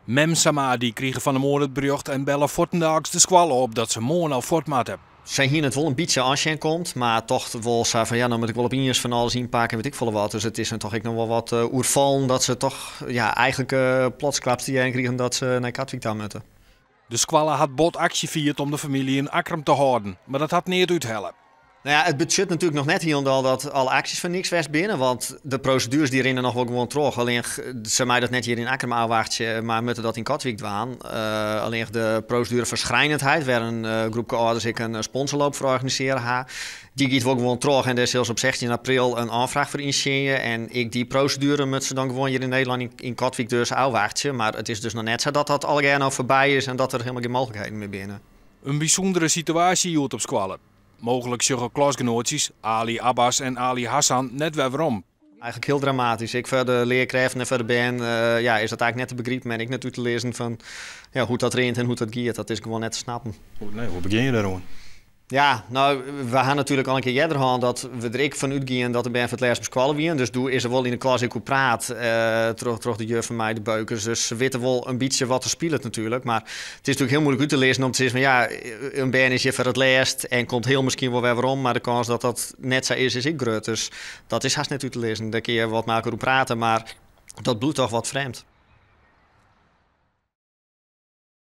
Mem Samadi kregen van de morgen het bericht en bellen voortendaags de squallen op dat ze morgen al fort moeten. Zij hier het wel een beetje als komt, maar toch wel zei van ja, dan moet ik wel op eens van alles inpakken, weet ik veel wat. Dus het is dan toch nog wel wat oervallen dat ze toch ja, eigenlijk plotsklaps die kregen dat ze naar Katwijk daar moeten. De squallen had bot actie vierd om de familie in Akrum te houden, maar dat had niet uithelpen. Nou ja, het budget natuurlijk nog net hier dat alle acties van niks was binnen, want de procedures die rennen nog wel gewoon terug. Alleen ze mij dat net hier in Akrum aanwachtje, maar moeten dat in Katwijk doen. Alleen de procedure verschijnendheid, waar een groep ouders ik een sponsorloop voor organiseren. Die gaat ook gewoon terug en er is zelfs op 16 april een aanvraag voor initiëren. En die procedure moet ze dan gewoon hier in Nederland in Katwijk dus aanwachtje. Maar het is dus nog net zo dat dat al nou voorbij is en dat er helemaal geen mogelijkheden meer binnen. Een bijzondere situatie hield op squallen. Mogelijk zeggen klasgenootjes Ali Abbas en Ali Hassan net weer waarom. Eigenlijk heel dramatisch. Ik voor de leerkrachten en voor de band is dat eigenlijk net te begrijpen. En ik net uit te lezen van ja, hoe dat rent en hoe dat gaat. Dat is gewoon net te snappen. Hoe begin je daarover? Ja, nou, we gaan natuurlijk al een keer eerder gehad dat we er van uitgaan dat de band voor het laatst beskwallen waren. Dus is er wel in de klas ik hoe praat, terug de juf van mij, de beukers. Dus ze weten wel een beetje wat er speelt natuurlijk. Maar het is natuurlijk heel moeilijk uit te lezen om te zeggen van ja, een band is je voor het laatst en komt heel misschien wel weer waarom. Maar de kans dat dat net zo is ik groot. Dus dat is haast net uit te lezen. Daar kun je wat maken hoe praten, maar dat bloedt toch wat vreemd.